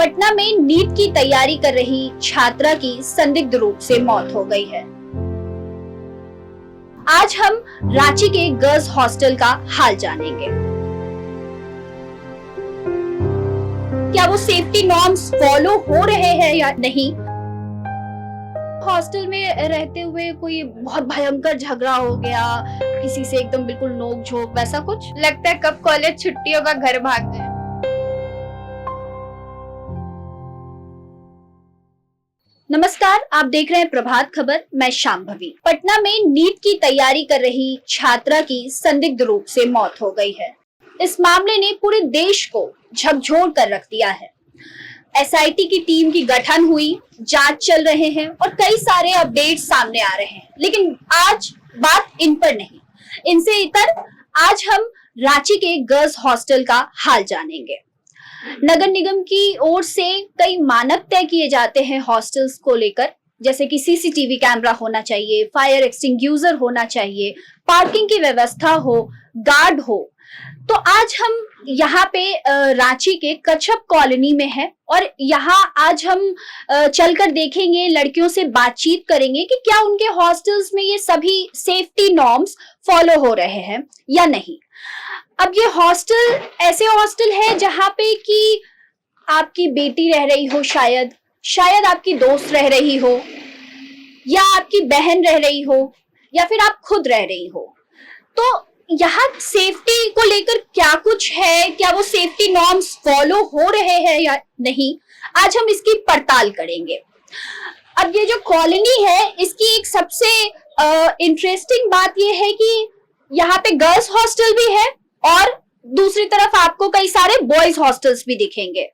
पटना में नीट की तैयारी कर रही छात्रा की संदिग्ध रूप से मौत हो गई है। आज हम रांची के गर्ल्स हॉस्टल का हाल जानेंगे। क्या वो सेफ्टी नॉर्म्स फॉलो हो रहे हैं या नहीं? हॉस्टल में रहते हुए कोई बहुत भयंकर झगड़ा हो गया, किसी से एकदम बिल्कुल नोक झोंक, वैसा कुछ? लगता है कब कॉलेज छुट्टी होगा घर भाग गए। नमस्कार, आप देख रहे हैं प्रभात खबर। मैं शांभवी। पटना में नीट की तैयारी कर रही छात्रा की संदिग्ध रूप से मौत हो गई है। इस मामले ने पूरे देश को झकझोर कर रख दिया है। एसआईटी की टीम की गठन हुई, जांच चल रहे हैं और कई सारे अपडेट सामने आ रहे हैं, लेकिन आज बात इन पर नहीं, इनसे इतर आज हम रांची के गर्ल्स हॉस्टल का हाल जानेंगे। नगर निगम की ओर से कई मानक तय किए जाते हैं हॉस्टल्स को लेकर, जैसे कि सीसीटीवी कैमरा होना चाहिए, फायर एक्सटिंग्यूशर होना चाहिए, पार्किंग की व्यवस्था हो, गार्ड हो। तो आज हम यहाँ पे रांची के कच्छप कॉलोनी में है और यहाँ आज हम चलकर देखेंगे, लड़कियों से बातचीत करेंगे कि क्या उनके हॉस्टल्स में ये सभी सेफ्टी नॉर्म्स फॉलो हो रहे हैं या नहीं। अब ये हॉस्टल ऐसे हॉस्टल है जहाँ पे कि आपकी बेटी रह रही हो, शायद आपकी दोस्त रह रही हो, या आपकी बहन रह रही हो, या फिर आप खुद रह रही हो। तो यहाँ सेफ्टी को लेकर क्या कुछ है, क्या वो सेफ्टी नॉर्म्स फॉलो हो रहे हैं या नहीं, आज हम इसकी पड़ताल करेंगे। अब ये जो कॉलोनी है, इसकी एक सबसे इंटरेस्टिंग बात ये है कि यहाँ पे गर्ल्स हॉस्टल भी है और दूसरी तरफ आपको कई सारे बॉयज हॉस्टल्स भी दिखेंगे।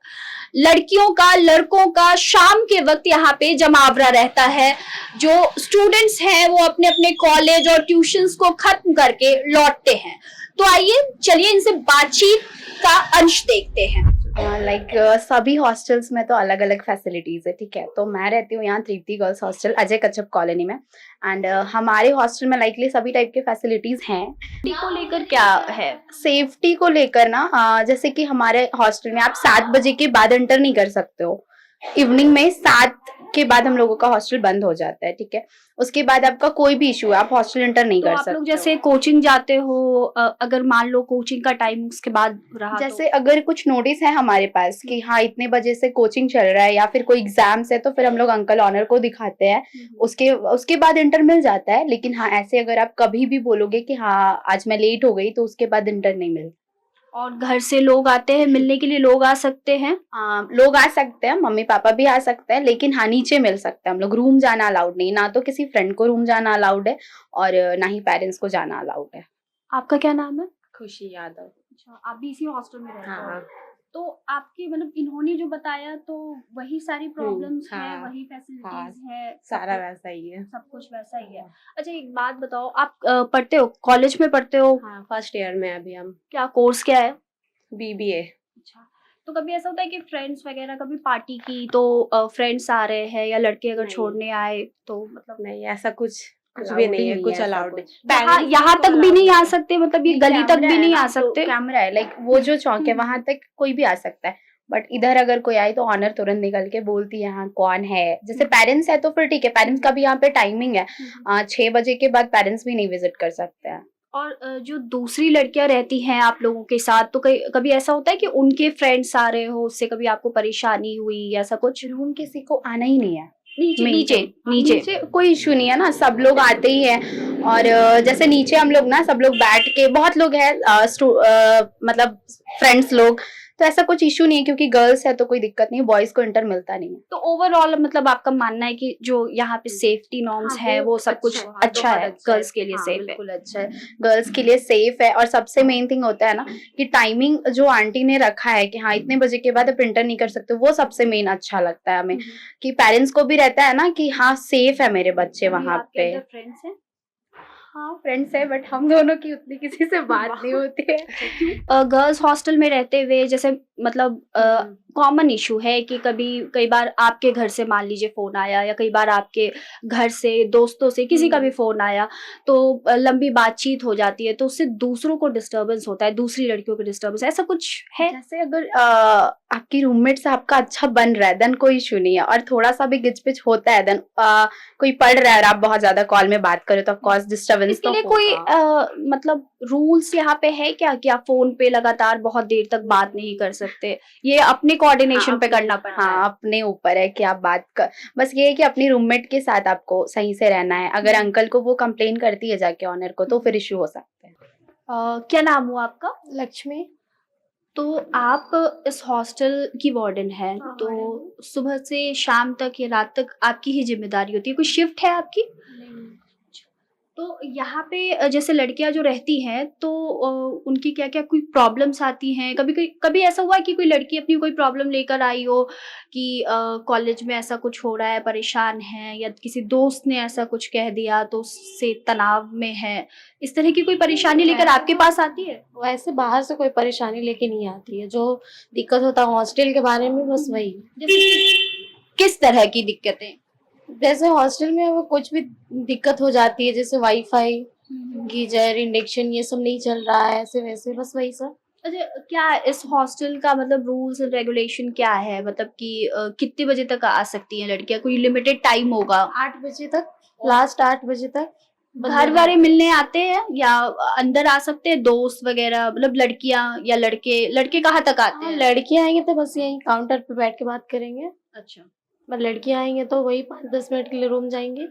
लड़कियों का, लड़कों का शाम के वक्त यहाँ पे जमावड़ा रहता है। जो स्टूडेंट्स हैं वो अपने अपने कॉलेज और ट्यूशंस को खत्म करके लौटते हैं। तो आइए चलिए इनसे बातचीत का अंश देखते हैं। सभी हॉस्टल्स में तो अलग अलग फैसिलिटीज है, ठीक है। तो मैं रहती हूँ यहाँ तृप्ति गर्ल्स हॉस्टल अजय कच्छप कॉलोनी में, एंड हमारे हॉस्टल में लाइकली सभी टाइप के फैसिलिटीज हैं। सेफ्टी को लेकर क्या है? सेफ्टी को लेकर ना, जैसे कि हमारे हॉस्टल में आप 7 बजे के बाद एंटर नहीं कर सकते हो। इवनिंग में 7 के बाद हम लोगों का हॉस्टल बंद हो जाता है, ठीक है। उसके बाद आपका कोई भी इशू है, आप हॉस्टल एंटर नहीं कर सकते। आप लोग जैसे कोचिंग जाते हो, अगर मान लो कोचिंग का टाइम उसके बाद रहा, जैसे अगर कुछ नोटिस है हमारे पास कि हाँ इतने बजे से कोचिंग चल रहा है या फिर कोई एग्जाम्स है, तो फिर हम लोग अंकल ऑनर को दिखाते हैं, उसके बाद इंटर मिल जाता है। लेकिन हाँ, ऐसे अगर आप कभी भी बोलोगे कि हाँ आज मैं लेट हो गई, तो उसके बाद इंटर नहीं मिलता। और घर से लोग आते हैं मिलने के लिए? लोग आ सकते हैं? लोग आ सकते हैं, मम्मी पापा भी आ सकते हैं, लेकिन हाँ नीचे मिल सकते हैं हम लोग। रूम जाना अलाउड नहीं, ना तो किसी फ्रेंड को रूम जाना अलाउड है और ना ही पेरेंट्स को जाना अलाउड है। आपका क्या नाम है? खुशी यादव। अच्छा, आप भी इसी हॉस्टल में रहते हो? हाँ। तो आपकी मतलब इन्होंने जो बताया, तो वही सारी प्रॉब्लम्स है, हाँ, वही फैसिलिटीज है, सारा वैसा ही है, सब कुछ वैसा ही है। अच्छा, एक बात बताओ, आप पढ़ते हो, कॉलेज में पढ़ते हो? हाँ, फर्स्ट ईयर में अभी हम। क्या कोर्स क्या है? बीबीए। अच्छा, तो कभी ऐसा होता है कि फ्रेंड्स वगैरह कभी पार्टी की तो फ्रेंड्स आ रहे हैं, या लड़के अगर छोड़ने आए तो मतलब? नहीं, ऐसा कुछ भी नहीं है, कुछ अलाउड नहीं। यहाँ तक भी नहीं आ सकते, मतलब ये गली तक भी नहीं आ सकते? कैमरा है, लाइक वो जो चौक है वहां तक कोई भी आ सकता है, बट इधर अगर कोई आए तो ऑनर तुरंत निकल के बोलती है हाँ कौन है। जैसे पेरेंट्स है तो फिर ठीक है, पेरेंट्स का भी यहाँ पे टाइमिंग है, 6 बजे के बाद पेरेंट्स भी नहीं विजिट कर सकते हैं। और जो दूसरी लड़कियां रहती हैं आप लोगों के साथ, तो कभी ऐसा होता है कि उनके फ्रेंड्स आ रहे हो, उससे कभी आपको परेशानी हुई, ऐसा कुछ? रूम किसी को आना ही नहीं है। नीचे कोई इशू नहीं है ना, सब लोग आते ही हैं। और जैसे नीचे हम लोग ना सब लोग बैठ के, बहुत लोग हैं मतलब फ्रेंड्स लोग, तो ऐसा कुछ इशू नहीं है, क्योंकि गर्ल्स है तो कोई दिक्कत नहीं है, बॉयज को इंटर मिलता नहीं है। तो ओवरऑल मतलब आपका मानना है कि जो यहाँ पे सेफ्टी नॉर्म्स है वो सब कुछ अच्छा है, गर्ल्स के लिए सेफ है? बिल्कुल अच्छा है, गर्ल्स के लिए सेफ है। और सबसे मेन थिंग होता है ना कि टाइमिंग जो आंटी ने रखा है कि हाँ इतने बजे के बाद आप इंटर नहीं कर सकते, वो सबसे मेन अच्छा लगता है हमें, कि पेरेंट्स को भी रहता है ना कि हाँ सेफ है मेरे बच्चे वहां पे। फ्रेंड्स हैं? हाँ फ्रेंड्स है, बट हम दोनों की उतनी किसी से बात नहीं होती है। गर्ल्स हॉस्टल में रहते हुए जैसे मतलब कॉमन इशू है कि कई बार आपके घर से मान लीजिए फोन आया या कई बार आपके घर से दोस्तों से किसी का भी फोन आया तो लंबी बातचीत हो जाती है तो उससे दूसरों को डिस्टरबेंस होता है, दूसरी लड़कियों को डिस्टरबेंस, ऐसा कुछ है? जैसे अगर आपकी रूममेट से आपका अच्छा बन रहा है देन कोई इशू नहीं है, और थोड़ा सा भी गिचपिच होता है देन कोई पढ़ रहा है और आप बहुत ज्यादा कॉल में बात करें तो ऑफ कोर्स डिस्टरबेंस इसके तो लिए कोई होगा। मतलब रूल्स यहाँ पे है क्या कि आप फोन पे लगातार बहुत देर तक बात नहीं कर सकते? ये अपने कोऑर्डिनेशन पे करना पड़ता है। हाँ, अपने ऊपर है कि आप बात कर, बस ये है कि अपनी रूममेट के साथ आपको सही से रहना है। अगर अंकल को वो कंप्लेन करती है जाके ऑनर को तो फिर इशू हो सकते हैं। क्या नाम हुआ आपका? लक्ष्मी। तो आप इस हॉस्टल की वार्डन है, हाँ, तो वार्डन। सुबह से शाम तक या रात तक आपकी ही जिम्मेदारी होती है, कोई शिफ्ट है आपकी? तो यहाँ पे जैसे लड़कियां जो रहती हैं तो उनकी क्या क्या कोई प्रॉब्लम्स आती हैं? कभी ऐसा हुआ है कि कोई लड़की अपनी कोई प्रॉब्लम लेकर आई हो कि कॉलेज में ऐसा कुछ हो रहा है, परेशान है, या किसी दोस्त ने ऐसा कुछ कह दिया तो उससे तनाव में है, इस तरह की कोई परेशानी लेकर आपके पास आती है? वैसे बाहर से कोई परेशानी लेके नहीं आती है, जो दिक्कत होता है हॉस्टल के बारे में बस वही। जैसे कि किस तरह की दिक्कतें? जैसे हॉस्टल में वो कुछ भी दिक्कत हो जाती है, जैसे वाईफाई, गीजर, इंडक्शन ये सब नहीं चल रहा है, ऐसे वैसे बस वही सब। अच्छा, क्या इस हॉस्टल का मतलब रूल्स एंड रेगुलेशन क्या है? मतलब कि कितने बजे तक आ सकती हैं लड़कियां? कोई लिमिटेड टाइम होगा? 8 बजे तक, लास्ट 8 बजे तक। घर वाले मिलने आते हैं या अंदर आ सकते हैं दोस्त वगैरह, मतलब लड़कियां या लड़के? लड़के कहाँ तक आते हैं? लड़कियां आएंगे तो बस यही काउंटर पे बैठ के बात करेंगे, अच्छा। पर लड़कियां आएंगे तो वही 5-10 मिनट के लिए रूम जाएंगे,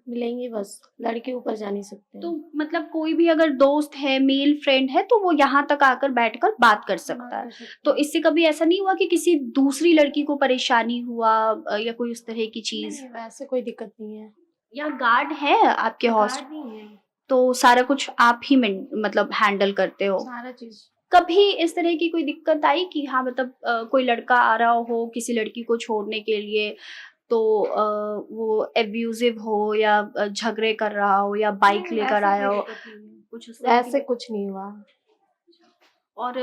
मिलेंगे बस। लड़के ऊपर जा नहीं सकते। तो मतलब कोई भी अगर दोस्त है, मेल फ्रेंड है, तो वो यहाँ तक आकर बैठकर बात कर सकता है। तो इससे कभी ऐसा नहीं हुआ कि किसी दूसरी लड़की को परेशानी हुआ या कोई उस तरह की चीज? वैसे कोई दिक्कत नहीं है। या गार्ड है आपके हॉस्टल? गार्ड नहीं है, तो सारा कुछ आप ही मतलब हैंडल करते हो? सारा चीज। कभी इस तरह की कोई दिक्कत आई कि हाँ मतलब कोई लड़का आ रहा हो किसी लड़की को छोड़ने के लिए तो वो एब्यूजिव हो या झगड़े कर रहा हो या बाइक लेकर आया हो, कुछ उस तरह की? ऐसे कुछ नहीं हुआ। और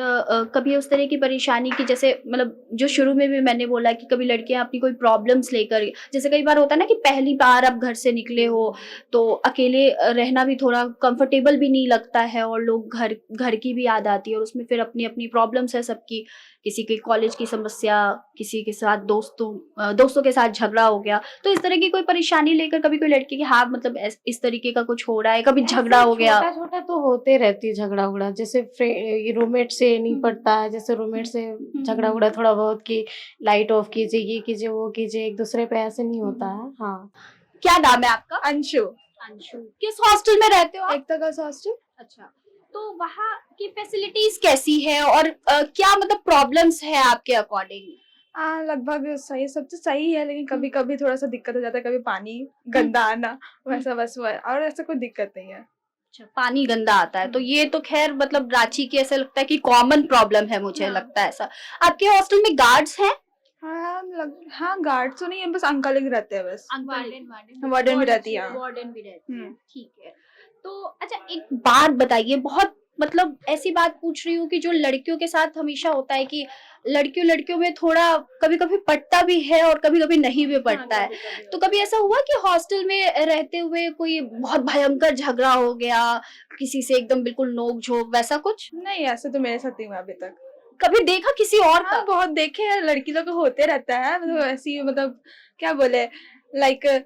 कभी उस तरह की परेशानी की, जैसे मतलब जो शुरू में भी मैंने बोला कि कभी लड़कियां अपनी कोई प्रॉब्लम्स लेकर, जैसे कई बार होता है ना कि पहली बार आप घर से निकले हो तो अकेले रहना भी थोड़ा कंफर्टेबल भी नहीं लगता है और लोग घर घर की भी याद आती है और उसमें फिर अपनी अपनी प्रॉब्लम्स है सबकी, किसी के कॉलेज की समस्या, किसी के साथ दोस्तों के साथ झगड़ा हो गया, तो इस तरह की कोई परेशानी लेकर कभी कोई लड़की की हाँ मतलब इस तरीके का कुछ हो रहा है, कभी झगड़ा हो गया? छोटा छोटा तो होते रहती है झगड़ा उगड़ा, जैसे रूममेट से नहीं पड़ता है, जैसे रूममेट से झगड़ा उगड़ा थोड़ा बहुत कि लाइट ऑफ कीजिए, ये कीजिए, वो कीजिए, एक दूसरे पे ऐसे नहीं होता है। हाँ। क्या नाम है आपका? अंशु। अंशु। किस हॉस्टल में रहते हो आप? एकता गर्ल्स हॉस्टल। अच्छा, तो वहाँ की फैसिलिटीज कैसी है और क्या मतलब प्रॉब्लम्स है आपके अकॉर्डिंग? लगभग सही, सब तो सही है, लेकिन कभी कभी थोड़ा सा दिक्कत हो जाता है, कभी पानी गंदा आना वैसा बस हुआ है, और ऐसा कोई दिक्कत नहीं है। अच्छा, पानी गंदा आता है तो ये तो खैर मतलब रांची की ऐसा लगता है कि कॉमन प्रॉब्लम है, मुझे लगता है ऐसा। आपके हॉस्टल में गार्ड्स हैं? हाँ गार्ड तो नहीं है, बस अंकल ही रहते हैं बस। वार्डन भी रहती है। वार्डन भी रहती है, ठीक है। तो अच्छा एक बात बताइए, बहुत मतलब ऐसी बात पूछ रही हूँ कि जो लड़कियों के साथ हमेशा होता है कि लड़कियों में थोड़ा कभी कभी पटता भी है और कभी कभी नहीं भी पटता है, तो कभी ऐसा हुआ कि हॉस्टल में रहते हुए कोई बहुत भयंकर झगड़ा हो गया, किसी से एकदम बिल्कुल नोक झोंक, वैसा कुछ? नहीं, ऐसे तो मेरे साथ नहीं हुआ अभी तक। कभी देखा किसी और का? बहुत देखे हैं, लड़की लोग को होते रहता है, मतलब ऐसी मतलब क्या बोले, लाइक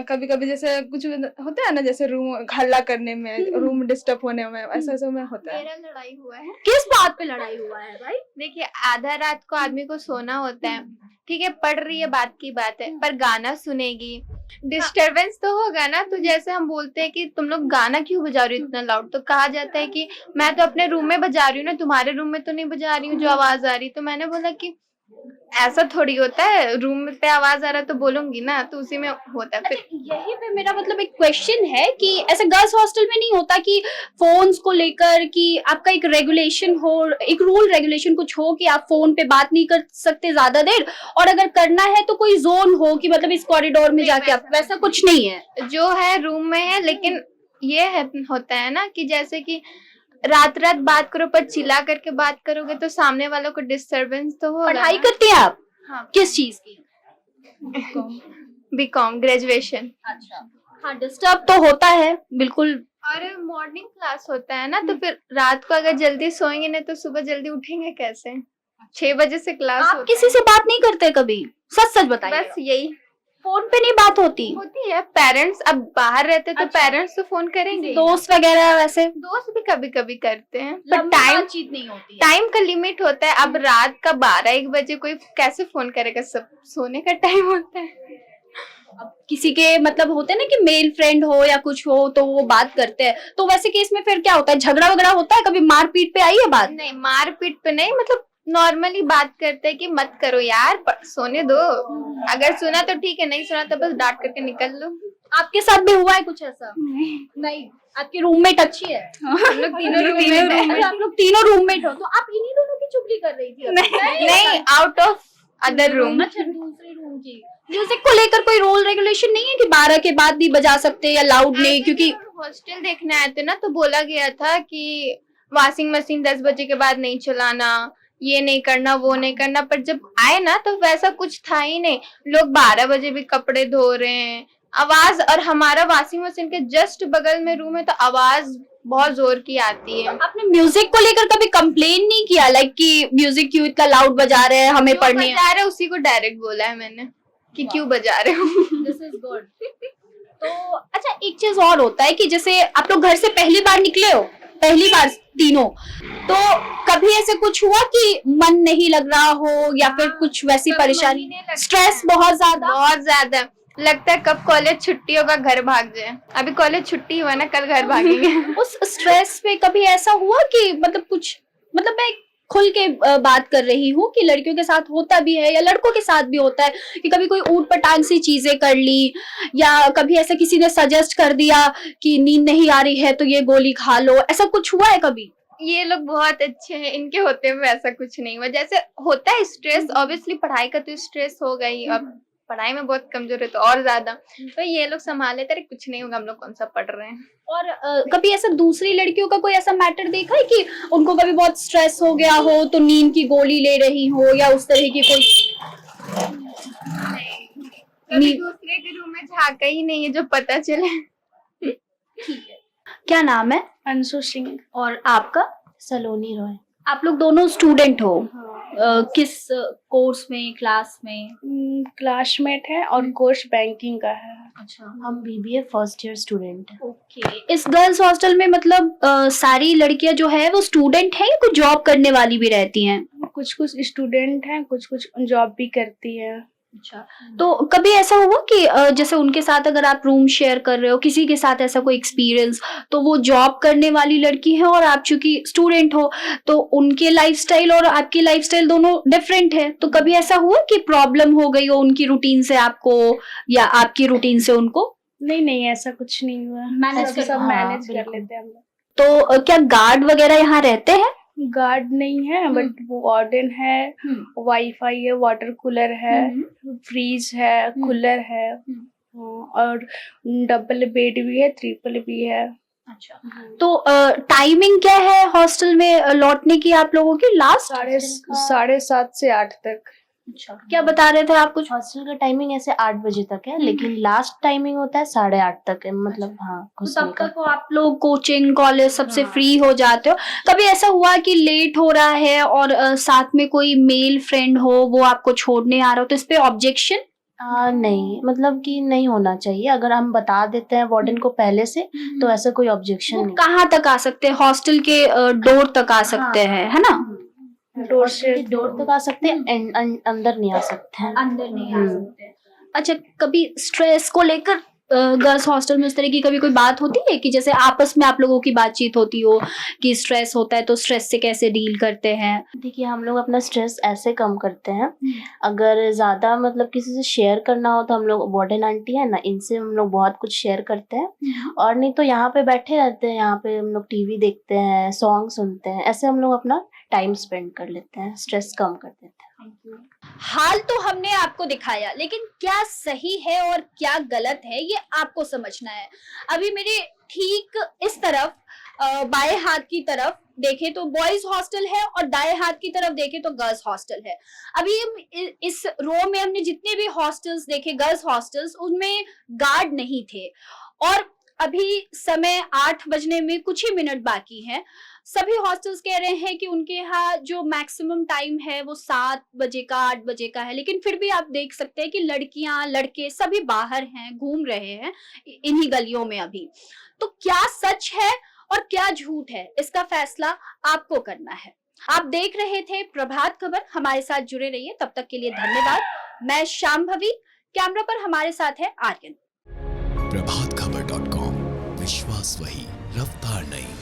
कभी कभी जैसे कुछ होता है ना, जैसे रूम हल्ला करने में, रूम डिस्टर्ब होने में, ऐसा ऐसा में होता है। मेरा लड़ाई हुआ है। किस बात पे लड़ाई हुआ है भाई? देखिए, आधा रात को आदमी को सोना होता है, ठीक है, पढ़ रही है, बात की बात है, पर गाना सुनेगी, डिस्टरबेंस तो होगा ना। तो जैसे हम बोलते हैं कि तुम लोग गाना क्यों बजा रही हो इतना लाउड, तो कहा जाता है कि मैं तो अपने रूम में बजा रही हूँ ना, तुम्हारे रूम में तो नहीं बजा रही हूँ जो आवाज आ रही। तो मैंने बोला कि ऐसा थोड़ी होता है, रूम पे आवाज आ रहा है तो बोलूंगी ना, तो उसी में होता है। फिर यही पे मेरा मतलब एक क्वेश्चन है कि ऐसे गर्ल्स हॉस्टल में नहीं होता कि फोन्स को लेकर कि आपका एक रेगुलेशन हो, एक रूल रेगुलेशन कुछ हो कि आप फोन पे बात नहीं कर सकते ज्यादा देर, और अगर करना है तो कोई जोन हो कि मतलब इस कॉरिडोर में जाके आप, वैसा कुछ नहीं है? जो है रूम में है, लेकिन ये है होता है ना कि जैसे कि रात रात बात करो पर चिल्ला करके बात करोगे तो सामने वालों को डिस्टरबेंस तो होगा। पढ़ाई करते हैं आप? हाँ, किस चीज की? BCom graduation. अच्छा, हाँ डिस्टर्ब तो होता है बिल्कुल। और मॉर्निंग क्लास होता है ना, तो फिर रात को अगर जल्दी सोएंगे नहीं तो सुबह जल्दी उठेंगे कैसे? 6 बजे से क्लास आप किसी से बात नहीं करते कभी? सच सच बताइए। बस यही फोन पे नहीं बात होती? होती है। पेरेंट्स अब बाहर रहते तो अच्छा। पेरेंट्स तो फोन करेंगे। दोस्त वगैरह वैसे दोस्त भी कभी कभी करते हैं पर लंबी टाइम बातचीत नहीं होती है। टाइम का लिमिट होता है। अब रात का 12-1 बजे कोई कैसे फोन करेगा? सब सोने का टाइम होता है। अब किसी के मतलब होते हैं ना कि मेल फ्रेंड हो या कुछ हो तो वो बात करते हैं, तो वैसे केस में फिर क्या होता है? झगड़ा वगड़ा होता है? कभी मारपीट पे आई है बात? नहीं, मारपीट पे नहीं, मतलब नॉर्मली बात करते हैं कि मत करो यार, सोने दो। अगर सुना तो ठीक है, नहीं सुना तो बस डांट करके निकल लो। आपके साथ भी हुआ है कुछ ऐसा? नहीं। आपकी रूममेट अच्छी है? हम लोग तीनों रूममेट हैं। अरे आप लोग तीनों रूममेट हो, तो आप इन्हीं दोनों की चुगली कर रही थी अभी? नहीं, आउट ऑफ अदर रूम। अच्छा, दूसरे रूम की। म्यूजिक को लेकर कोई रूल रेगुलेशन नहीं है कि 12 के बाद भी बजा सकते हैं या लाउड नहीं? क्योंकि हॉस्टल देखने आए थे ना, तो बोला गया था कि वॉशिंग मशीन 10 बजे के बाद नहीं चलाना, ये नहीं करना, वो नहीं करना। पर जब आए ना तो वैसा कुछ था ही नहीं। लोग 12 बजे भी कपड़े धो रहे हैं। आवाज, और हमारा वॉशिंग मशीन के जस्ट बगल में रूम है तो आवाज बहुत जोर की आती है। आपने म्यूजिक को लेकर कभी कंप्लेन नहीं किया, लाइक कि म्यूजिक क्यों इतना लाउड बजा रहे हैं, हमें पढ़नी है? बजा रहे उसी को डायरेक्ट बोला है मैंने कि क्यों बजा रहे हो। This is good. तो अच्छा, एक चीज और होता है कि जैसे आप लोग घर से पहली बार निकले हो, पहली बार तीनों, तो कभी ऐसे कुछ हुआ कि मन नहीं लग रहा हो या फिर कुछ वैसी परेशानी? स्ट्रेस बहुत ज्यादा लगता है कब कॉलेज छुट्टी होगा, घर भाग जाए। अभी कॉलेज छुट्टी हुआ ना, कल घर भागेंगे। उस स्ट्रेस पे कभी ऐसा हुआ कि मतलब कुछ, मतलब मैं खुल के बात कर रही हूँ कि लड़कियों के साथ होता भी है या लड़कों के साथ भी होता है कि कभी कोई ऊट पटांग सी चीजें कर ली, या कभी ऐसा किसी ने सजेस्ट कर दिया कि नींद नहीं आ रही है तो ये गोली खा लो, ऐसा कुछ हुआ है कभी? ये लोग बहुत अच्छे हैं, इनके होते हुए ऐसा कुछ नहीं हुआ। जैसे होता है स्ट्रेस, ऑब्वियसली पढ़ाई का तो स्ट्रेस हो गई, अब पढ़ाई में बहुत कमजोर है तो और ज्यादा, तो ये लोग संभाल लेते हैं, कुछ नहीं होगा, हम लोग कौन सा पढ़ रहे हैं। और कभी ऐसा दूसरी लड़कियों का कोई ऐसा मैटर देखा है कि उनको कभी बहुत स्ट्रेस हो गया हो तो नींद की गोली ले रही हो या उस तरह की कोई? कभी दूसरे के रूम में झांका ही नहीं है जो पता चले। क्या नाम है? अंशु सिंह। और आपका? सलोनी रॉय। आप लोग दोनों स्टूडेंट हो? किस कोर्स में, क्लास में? क्लासमेट है और कोर्स बैंकिंग का है। अच्छा, हम बीबीए फर्स्ट ईयर स्टूडेंट हैं। ओके। इस गर्ल्स हॉस्टल में मतलब सारी लड़कियां जो है वो स्टूडेंट है या कुछ जॉब करने वाली भी रहती हैं? कुछ कुछ स्टूडेंट हैं, कुछ कुछ जॉब भी करती है। अच्छा, तो कभी ऐसा हुआ कि जैसे उनके साथ अगर आप रूम शेयर कर रहे हो, किसी के साथ ऐसा कोई एक्सपीरियंस, तो वो जॉब करने वाली लड़की है और आप चूंकि स्टूडेंट हो तो उनके लाइफस्टाइल और आपकी लाइफस्टाइल दोनों डिफरेंट है, तो कभी ऐसा हुआ कि प्रॉब्लम हो गई हो उनकी रूटीन से आपको या आपकी रूटीन से उनको? नहीं, ऐसा कुछ नहीं हुआ। मैनेज सब मैनेज कर लेते हैं हम लोग। तो क्या गार्ड वगैरह यहाँ रहते हैं? गार्ड नहीं है, बट वो वार्डन है, वाईफाई है, वाटर कूलर है, फ्रीज है, कूलर है, और डबल बेड भी है, ट्रिपल भी है। अच्छा, तो टाइमिंग क्या है हॉस्टल में लौटने की आप लोगों की? लास्ट 7:30 से 8 तक। अच्छा, क्या बता रहे थे आप? कुछ हॉस्टल का टाइमिंग ऐसे 8 बजे तक है, लेकिन लास्ट टाइमिंग होता है 8:30 तक है, मतलब हाँ तो घुसने तब का। तक आप लोग कोचिंग कॉलेज सबसे हाँ। फ्री हो जाते हो। कभी ऐसा हुआ कि लेट हो रहा है और साथ में कोई मेल फ्रेंड हो, वो आपको छोड़ने आ रहा हो, तो इस पे ऑब्जेक्शन? नहीं, मतलब कि नहीं होना चाहिए। अगर हम बता देते हैं वार्डन को पहले से तो ऐसा कोई ऑब्जेक्शन वो नहीं। कहाँ तक आ सकते हैं? हॉस्टल के डोर तक आ सकते हैं, है ना? डोर से डोर तक आ सकते हैं, अंदर नहीं आ सकते हैं। अंदर नहीं आ सकते। अच्छा, कभी स्ट्रेस को लेकर गर्ल्स हॉस्टल में उस तरह की कभी कोई बात होती है कि जैसे आपस में आप लोगों की बातचीत होती हो कि स्ट्रेस होता है तो स्ट्रेस से कैसे डील करते हैं? देखिए, हम लोग अपना स्ट्रेस ऐसे कम करते हैं, अगर ज्यादा मतलब किसी से शेयर करना हो तो हम लोग वार्डन आंटी है ना, इनसे हम लोग बहुत कुछ शेयर करते हैं, और नहीं तो यहाँ पे बैठे रहते हैं, यहाँ पे हम लोग टीवी देखते हैं, सॉन्ग सुनते हैं, ऐसे हम लोग अपना टाइम स्पेंड कर लेते हैं, स्ट्रेस कम कर देते हैं। हाल तो हमने आपको दिखाया, लेकिन क्या सही है और क्या गलत है ये आपको समझना है। अभी मेरे ठीक इस तरफ बाएं हाथ की तरफ देखें तो बॉयज हॉस्टल है और दाएं हाथ की तरफ देखें तो गर्ल्स हॉस्टल है। अभी हम इस रो में हमने जितने भी हॉस्टल्स देखे गर्ल्स हॉस्टल्स, उनमें गार्ड नहीं थे और अभी समय 8 बजने में कुछ ही मिनट बाकी हैं। सभी हॉस्टल्स कह रहे हैं कि उनके यहाँ जो मैक्सिमम टाइम है वो 7 बजे का 8 बजे का है, लेकिन फिर भी आप देख सकते हैं कि लड़कियां लड़के सभी बाहर हैं, घूम रहे हैं इन्हीं गलियों में अभी। तो क्या सच है और क्या झूठ है, इसका फैसला आपको करना है। आप देख रहे थे प्रभात खबर, हमारे साथ जुड़े रहिए, तब तक के लिए धन्यवाद। मैं शांभवी, कैमरा पर हमारे साथ है आर्यन। प्रभातखबर.com, विश्वास वही, रफ्तार नहीं।